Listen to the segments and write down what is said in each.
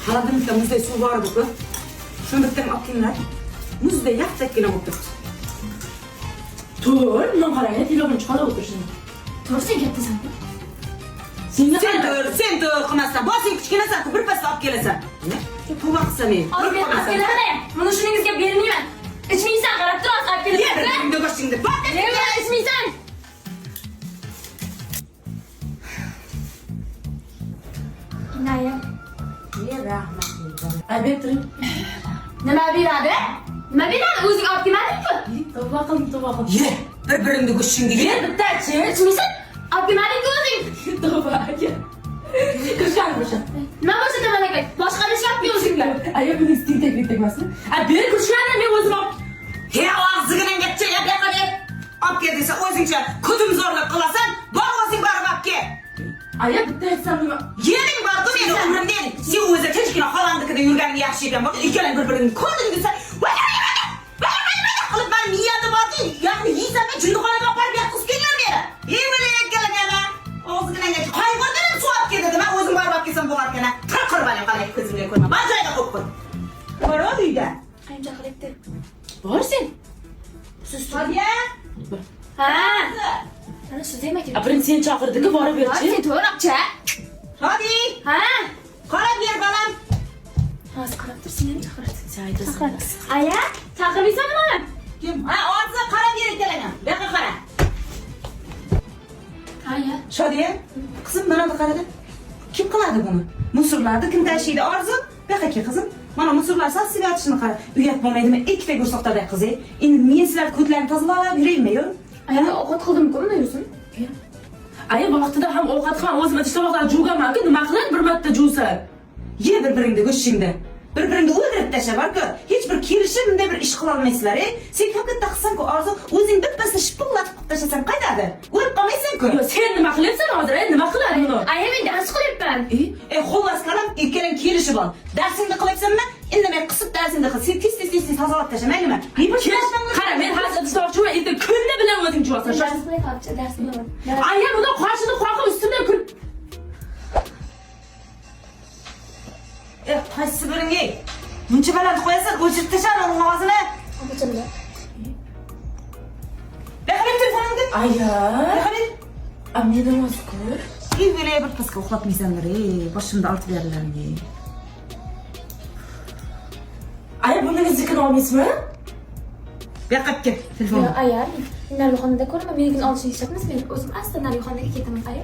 Haladimizda muzday suv bor edi-ku. Shuni bitta olib kelinglar. Muzday yaxtakkina o'tiribdi. Tur, men qarang, telefon chiqarib o'tirsin. Tur, sen kattasan-ku. Sen tur qilmasdan, bosing kichkinasan-ku, birpasda olib kelasan. Ne? Tuvaq qilsa men. Olib kelaman. Buni shuningizga bermayman. Ichmaysan, qarab tur, olib kelasan. Endi boshingda. Nega ichmaysan? Naya. Rahmat. Ayttir. Nima beradi? Nima beradi? O'zing olib kelmading-ku. Tavba qildim. Ye, bir-biringni go'shtingga ye. Bittachi, ichmaysan? Olib kelmading-ku o'zing. Tavba aka. Qirsham. Nima bo'lsa nima kerak? Boshqa ish qilib o'zinglar. Aya buni istintaklik tegmasmi? Ber kurslarni men o'zim olib. He, og'zingdan gapcha gapaqalar. Olib kel desa o'zingcha kudim zo'rlab qilasan, bor o'zing borib olib kel. Aya bitta aytsam nima? Yering bor-ku meni umrimda. Sen o'zi tinchgina xolandikida yurganing yaxshi ekan. Bak, ikkalang bir-biringni ko'rding desa, qilib men niyati bor-ku, yaqni yeysan, jinnixonaga olib yotqizib kelinglar meni. Yemini ekkalangan. Og'zingdan gapcha qayg'urdim, suv olib kel dedim. Men o'zim borib olib kelsam bo'larkan. Qirqirbaning qalay ko'zimga ko'rma. Bor joyda qo'yib qo'y. Bor uyda. Qancha qilyapti? Bor sen. Hadiya. Ha. Ana siz nima kerak? Birinchi sen chaqirdi-ku, borib berchi. Sen to'raqcha. Hadi. Ha. Qarab ber balam. Hozir qarab tur, sen ham chaqiradi. Sen aytasan. Aya, chaqirmaysanmi mana? Kim? Ha, orza qarab ber ekkalangan. Bu yoqqa qara. Aya. Shodiya, qizim mana bu qarada. Kim qiladi buni? Musorlarni kim tashiydi? Orzu, bu yoqqa qizim. Mana musorlar sasiga atishini qara. Uyat bo'lmaydimi? Ikkita go'rsoqtada qizi. Endi men sizlar ko'tlarni tozalab yuraymi-yu? Aya, ovqat qildimku, buni yursin. Aya vaqtida ham ovqat ham o'zim ishtovoqlar jugaman-ku, nima qiladi bir marta juvsan? Ye bir-biringni go'shtingda. Bir-biringni o'ldirib tashlab bor-ku. Hech bir kelishib bunday bir ish qila olmaysizlar, Sen faqat qilsan-ku, Orzu, o'zing bippasini shipillatib qilib tashlasan qaytadi? O'lib qolmaysan-ku. Yo, sen nima qilyapsan hozir? Nima qiladi buni? Aya, men dars qilyapman. Xullas qaram, ikkalang kelishib ol. Darsingni qilyapsanmi? Indamay qisib darsingni qil. Sen tez-tez tozalab tasha, maylimi? Qara, men hozir istoqchiman, endi kunni bilan o'zing juvasan. Dars qilyapman, dars qilaman. Aya, buni qoshini qoqib ustimda kun. Qaysi biring ey? Buncha baland qo'yasan, o'chirib tashar uning ovozini. O'chirdi. Baqaling telefoningni. Aya. Baqaling. Amnida mazkur. Evvela bir pasga uxlatmaysanlar, boshimda oltib berdilar. Aya, buni zikr olmaysizmi? Baqab kel, telefon. Yo, aya, Narixonada ko'raman, menigini olishni ishlatmas, men o'zim asta Narixonaga ketaman, aya.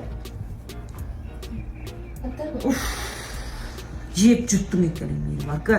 Yeb jutdim ekkaling, bak-ku.